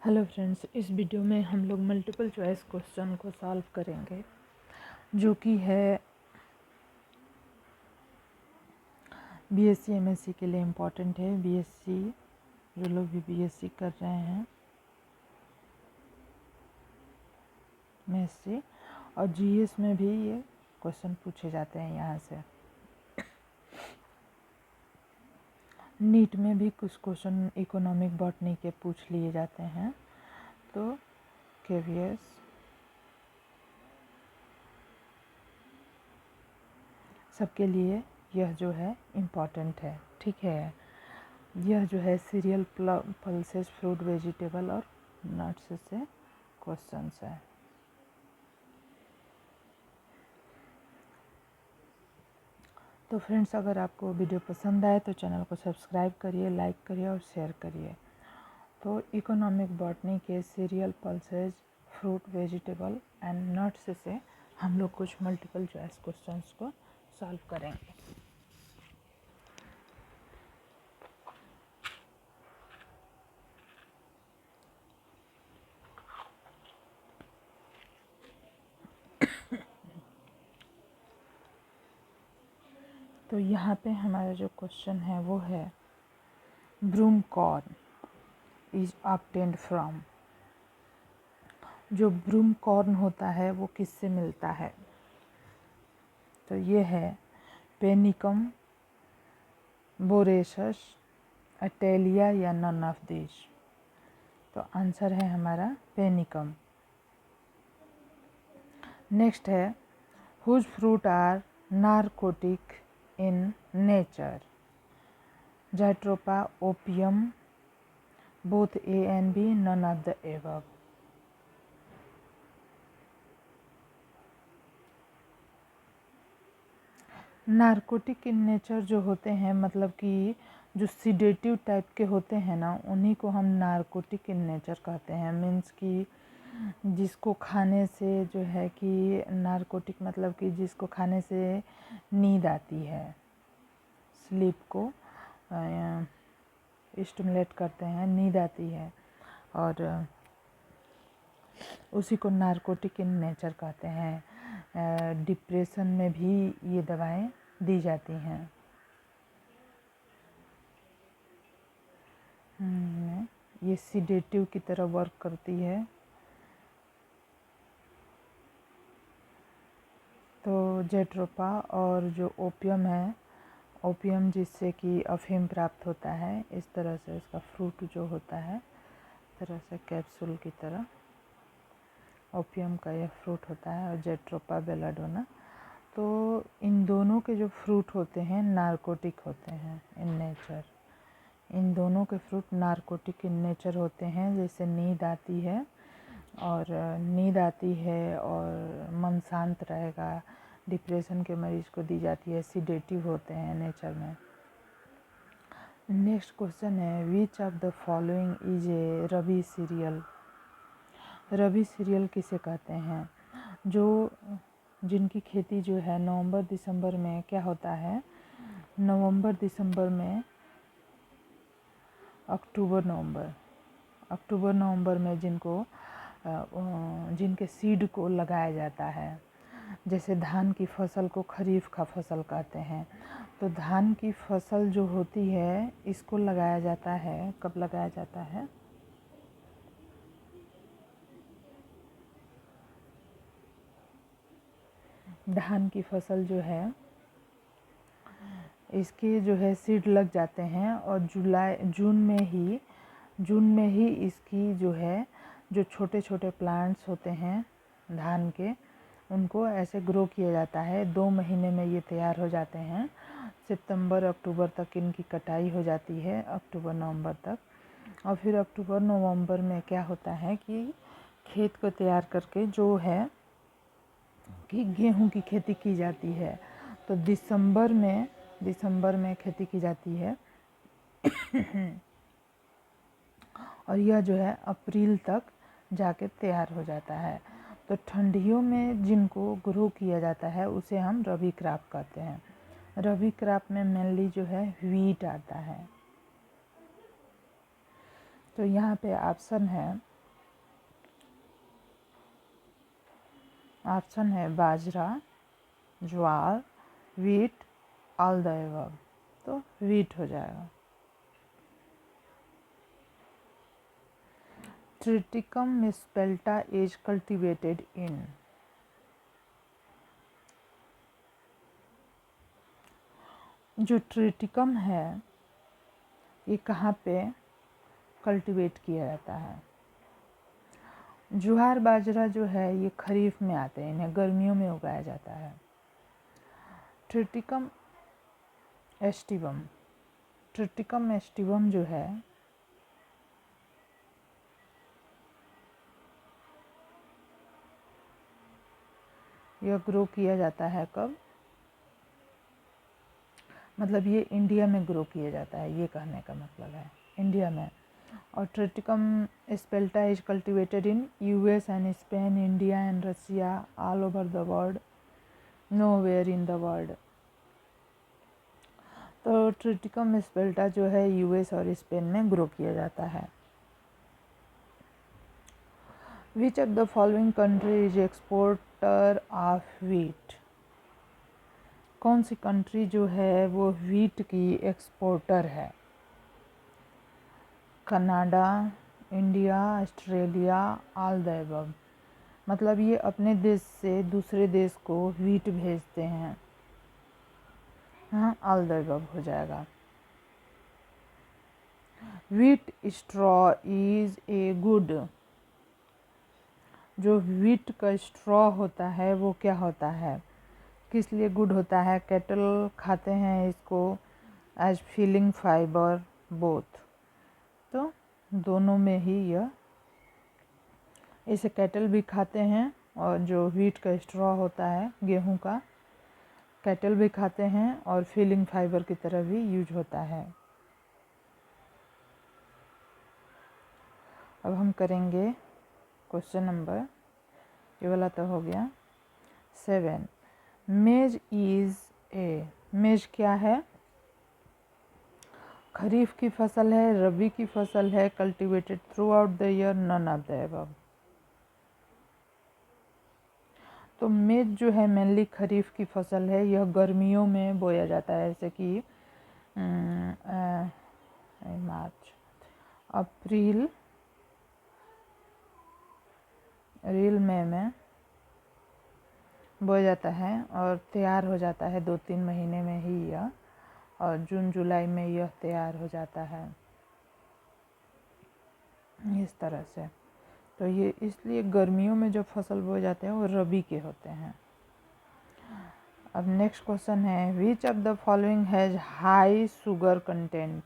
Hello friends, इस video में हम लोग मल्टीपल चॉइस क्वेश्चन को सॉल्व करेंगे, जो कि है बीएससी एमएससी के लिए इम्पॉर्टेंट है। बीएससी जो लोग भी बीएससी कर रहे हैं एमएससी, और जीएस में भी ये क्वेश्चन पूछे जाते हैं यहाँ से। नीट में भी कुछ क्वेश्चन इकोनॉमिक बॉटनी के पूछ लिए जाते हैं, तो केवीएस सबके लिए यह जो है इम्पॉर्टेंट है। ठीक है, यह जो है सीरियल पल्सेस फ्रूट वेजिटेबल और नट्स से क्वेश्चंस है। तो फ्रेंड्स, अगर आपको वीडियो पसंद आए तो चैनल को सब्सक्राइब करिए, लाइक करिए और शेयर करिए। तो इकोनॉमिक बॉटनी के serial pulses fruit vegetable and nuts से हम लोग कुछ मल्टीपल चॉइस क्वेश्चंस को सॉल्व करेंगे। तो यहाँ पे हमारा जो क्वेश्चन है वो है broom corn is obtained from. जो ब्रूम कॉर्न होता है वो किससे मिलता है? तो ये है पेनिकम, बोरेसस, अटेलिया या नन ऑफ दिस। तो आंसर है हमारा पेनिकम। नेक्स्ट है whose fruit are narcotic in nature? Jatropha, opium, both A and B, none of the above. Narcotic in nature जो होते हैं, मतलब कि जो सिडेटिव टाइप के होते हैं ना, उन्हीं को हम नारकोटिक इन नेचर कहते हैं। मीन्स कि जिसको खाने से जो है कि नारकोटिक मतलब कि जिसको खाने से नींद आती है, स्लीप को स्टिमुलेट करते हैं, नींद आती है, और उसी को नारकोटिक इन नेचर कहते हैं। डिप्रेशन में भी ये दवाएं दी जाती हैं। ये सिडेटिव की तरह वर्क करती है। तो जेट्रोपा और जो ओपियम है, ओपियम जिससे कि अफीम प्राप्त होता है, इस तरह से इसका फ्रूट जो होता है, तरह से कैप्सूल की तरह ओपियम का यह फ्रूट होता है, और जेट्रोपा बेलाडोना। तो इन दोनों के जो फ्रूट होते हैं नारकोटिक होते हैं इन नेचर। इन दोनों के फ्रूट नारकोटिक इन नेचर होते हैं। जैसे नींद आती है और मन शांत रहेगा, डिप्रेशन के मरीज को दी जाती है, सिडेटिव होते हैं नेचर में। नेक्स्ट क्वेश्चन है which of the following is A rabi serial? Rabi serial किसे कहते हैं? जो जिनकी खेती जो है नवंबर दिसंबर में क्या होता है, नवंबर दिसंबर में अक्टूबर नवंबर में जिनके सीड को लगाया जाता है। जैसे धान की फसल को खरीफ का फसल कहते हैं, तो धान की फसल जो होती है इसको लगाया जाता है। कब लगाया जाता है? धान की फसल जो है इसके जो है सीड लग जाते हैं, और जून में ही इसकी जो है जो छोटे छोटे प्लांट्स होते हैं धान के, उनको ऐसे ग्रो किया जाता है। 2 महीने में ये तैयार हो जाते हैं। सितंबर अक्टूबर तक इनकी कटाई हो जाती है, अक्टूबर नवंबर तक। और फिर अक्टूबर नवंबर में क्या होता है कि खेत को तैयार करके जो है कि गेहूं की खेती की जाती है। तो दिसंबर में खेती की जाती है और यह जो है अप्रैल तक जाके तैयार हो जाता है। तो ठंडियों में जिनको ग्रो किया जाता है उसे हम रबी क्रॉप कहते हैं। रबी क्रॉप में मेनली जो है व्हीट आता है। तो यहाँ पे ऑप्शन है बाजरा, ज्वार, वीट, ऑल द अबव। तो वीट हो जाएगा। Triticum spelta is cultivated in. जो ट्रिटिकम है ये कहाँ पे कल्टिवेट किया जाता है? ज्वार बाजरा जो है ये खरीफ में आते हैं, इन्हें गर्मियों में उगाया जाता है। ट्रिटिकम एस्टिवम जो है यह ग्रो किया जाता है कब? मतलब ये इंडिया में ग्रो किया जाता है, ये कहने का मतलब है इंडिया में। और Triticum spelta is cultivated in US and Spain, India and Russia, all over the world, nowhere in the world. तो ट्रिटिकम स्पेल्टा जो है यूएस और स्पेन में ग्रो किया जाता है। Which of the following country is exporter of wheat? कौन सी country जो है वो व्हीट की एक्सपोर्टर है? Canada, India, Australia, all the above. मतलब ये अपने देश से दूसरे देश को व्हीट भेजते हैं। हाँ, ऑल द अबव हो जाएगा। Wheat straw is a good. जो व्हीट का स्ट्रॉ होता है वो क्या होता है, किस लिए गुड होता है? कैटल खाते हैं इसको एज फीलिंग फाइबर बोथ। तो दोनों में ही यह, इसे कैटल भी खाते हैं और जो व्हीट का स्ट्रॉ होता है गेहूं का, कैटल भी खाते हैं और फीलिंग फाइबर की तरह भी यूज होता है। अब हम करेंगे क्वेश्चन नंबर, ये वाला तो हो गया 7। मेज इज ए। मेज क्या है? खरीफ की फसल है, रबी की फसल है, cultivated throughout the year, none of the above. तो मेज जो है मेनली खरीफ की फसल है, यह गर्मियों में बोया जाता है, जैसे कि मार्च, अप्रैल, मई में बोया जाता है और तैयार हो जाता है 2-3 महीने में ही यह, और जून जुलाई में यह तैयार हो जाता है इस तरह से। तो ये इसलिए गर्मियों में जो फसल बोए जाते हैं वो रबी के होते हैं। अब नेक्स्ट क्वेश्चन है, which of the following has high sugar content?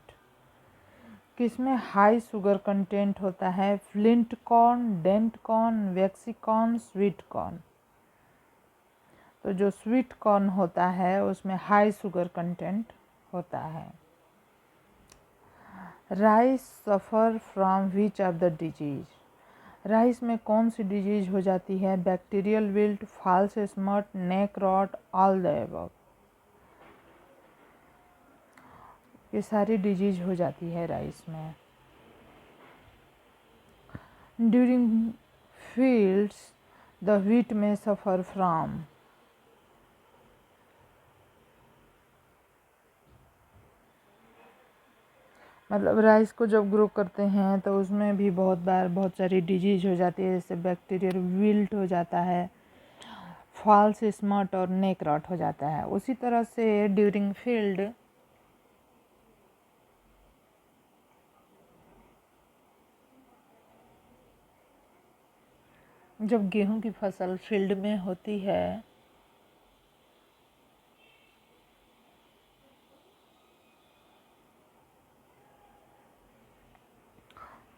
किसमें हाई शुगर कंटेंट होता है? Flint corn, dent corn, waxy corn, sweet corn. तो जो स्वीट कॉर्न होता है उसमें हाई शुगर कंटेंट होता है। Rice suffer from which of the disease? Rice में कौन सी डिजीज हो जाती है? Bacterial wilt, false smut, neck rot, all the above. ये सारी डिजीज हो जाती है राइस में। ड्यूरिंग फील्ड्स द व्हीट में सफ़र फ्रॉम। मतलब राइस को जब ग्रो करते हैं तो उसमें भी बहुत सारी डिजीज हो जाती है, जैसे बैक्टीरियल विल्ट हो जाता है, फॉल्स स्मट और नेक रॉट हो जाता है। उसी तरह से ड्यूरिंग फील्ड जब गेहूं की फसल फील्ड में होती है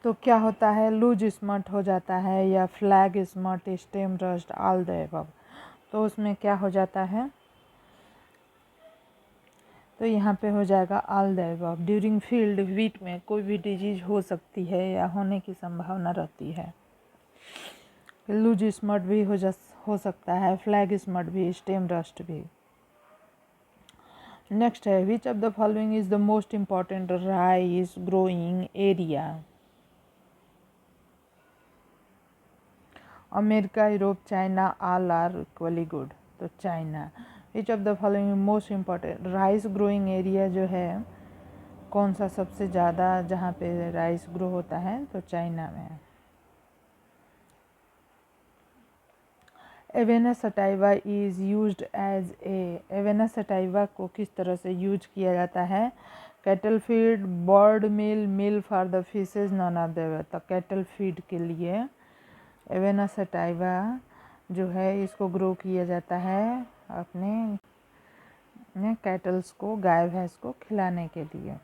तो क्या होता है? लूज स्मट हो जाता है या flag smut, stem rust, all the above. तो उसमें क्या हो जाता है? तो यहाँ पे हो जाएगा all the above. During field wheat में कोई भी डिजीज हो सकती है या होने की संभावना रहती है। लूज स्मट भी हो सकता है, फ्लैग स्मट भी, स्टेम रस्ट भी। नेक्स्ट है, which of the following is the most important rice growing area? America, Europe, China all are equally good. तो China. Which of the following most important, rice growing area जो है कौन सा सबसे ज़्यादा जहाँ पे राइस ग्रो होता है, तो चाइना में। Avena sativa is used as Avena sativa को किस तरह से यूज किया जाता है? Cattle feed, bird meal, meal for the fishes, none of the. तो कैटल फीड के लिए एवेना सटाइवा जो है इसको ग्रो किया जाता है अपने कैटल्स को, गाय भैंस को खिलाने के लिए।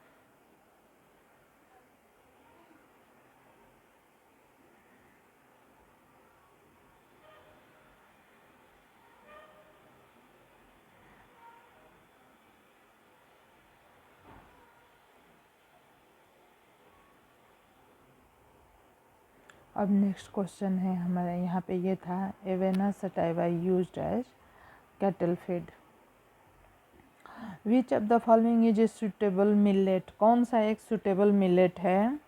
अब नेक्स्ट क्वेश्चन है हमारे यहाँ पे, ये था Avena sativa used as cattle feed. Which of the following is a suitable millet, कौन सा एक सुटेबल मिलेट है?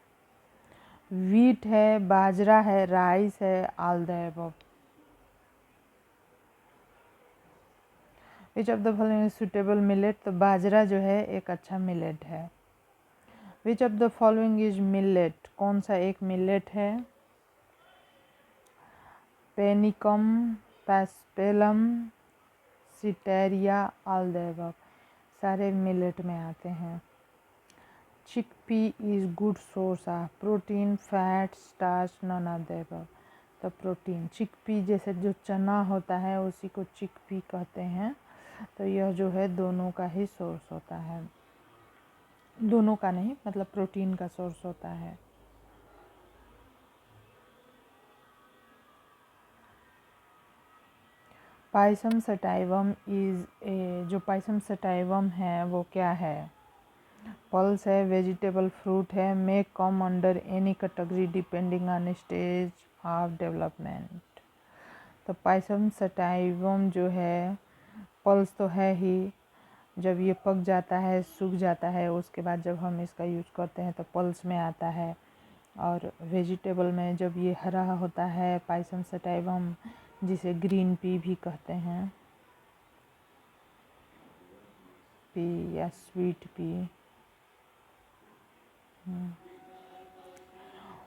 वीट है, बाजरा है, राइस है, all the above. Which of the following is suitable millet, तो बाजरा जो है एक अच्छा मिलेट है। Which of the following is millet, कौन सा एक मिलेट है? पेनिकम, पैस्पेलम, सिटेरिया, ऑल द अबव, सारे मिलेट में आते हैं। Chickpea is good source of protein, fat, starch, non of the above. तो प्रोटीन, चिकपी जैसे जो चना होता है उसी को चिकपी कहते हैं। तो यह जो है दोनों का ही सोर्स होता है, दोनों का नहीं, मतलब प्रोटीन का सोर्स होता है। पाइसम सटाइवम इज ए, जो पाइसम सटाइवम है वो क्या है? पल्स है, वेजिटेबल फ्रूट है, may come under any category depending on stage of development. तो पाइसम सटाइवम जो है पल्स तो है ही, जब ये पक जाता है, सूख जाता है, उसके बाद जब हम इसका यूज करते हैं तो पल्स में आता है। और वेजिटेबल में जब ये हरा होता है पाइसम सटाइवम, जिसे ग्रीन पी भी कहते हैं, पी या स्वीट पी,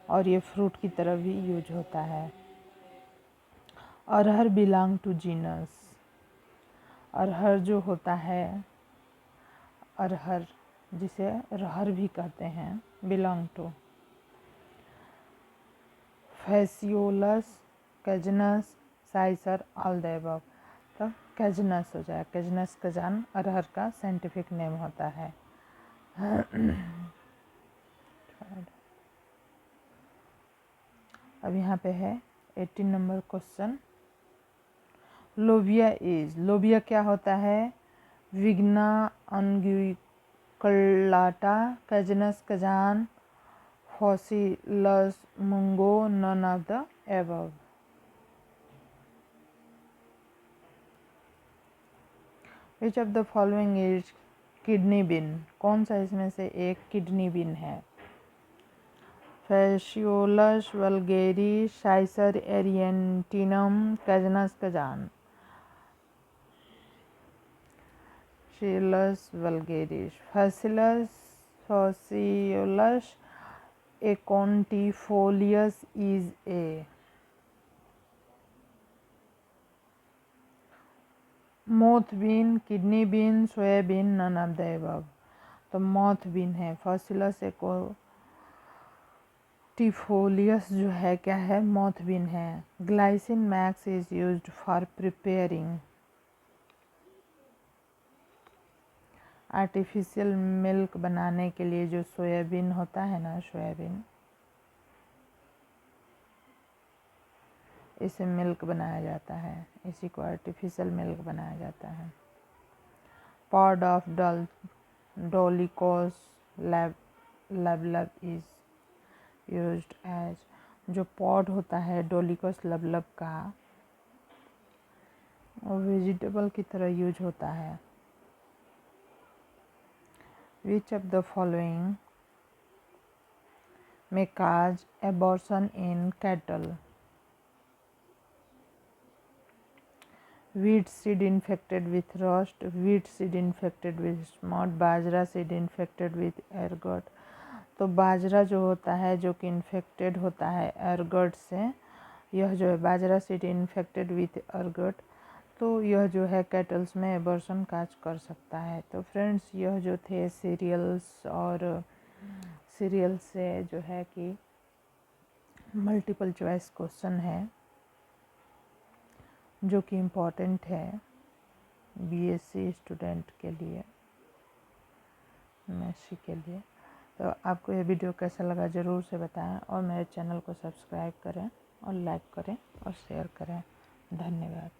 और ये फ्रूट की तरह भी यूज होता है। अरहर बिलोंग टू जीनस, अरहर जो होता है, अरहर जिसे रहर भी कहते हैं, belong to Phaseolus, Cajanus, Cicer, all the above. तो कैजनस हो जाए, कैजनस कजान अरहर का साइंटिफिक नेम होता है। अब यहाँ पे है 18 नंबर क्वेश्चन। लोबिया इज, लोबिया क्या होता है? Vigna unguiculata, Cajanus cajan, Phaseolus mungo, none of the above. Which of the following is kidney bean, कौन सा इसमें से एक किडनी बीन है? Phaseolus vulgaris, Cicer arietinum, Cajanus cajan. Phaseolus vulgaris, Phaseolus aconitifolius is A. Moth bean, kidney bean, soybean, none of the above. तो moth bean है। Phaseolus aconitifolius जो है क्या है? मोथ बीन है। Glycine max is used for preparing artificial milk, बनाने के लिए जो सोयाबीन होता है ना, सोयाबीन, इसे मिल्क बनाया जाता है, इसी को आर्टिफिशियल मिल्क बनाया जाता है। Pod of Dolichos lablab is used as, जो पॉड होता है डोलिकोस लबलब का, वो वेजिटेबल की तरह यूज होता है। Which of the following may cause abortion in cattle? wheat seed infected with rust, wheat seed infected with smut, bajra seed infected with ergot। तो बाजरा जो होता है जो कि इन्फेक्टेड होता है ergot से, यह जो है बाजरा सीड इन्फेक्टेड विथ ergot, तो यह जो है कैटल्स में एबॉर्शन काज कर सकता है। तो फ्रेंड्स, यह जो थे सीरियल्स और सीरियल से जो है कि मल्टीपल चॉइस क्वेश्चन है जो कि इम्पॉर्टेंट है बीएससी स्टूडेंट के लिए, एमएससी के लिए। तो आपको यह वीडियो कैसा लगा ज़रूर से बताएं और मेरे चैनल को सब्सक्राइब करें और लाइक करें और शेयर करें। धन्यवाद।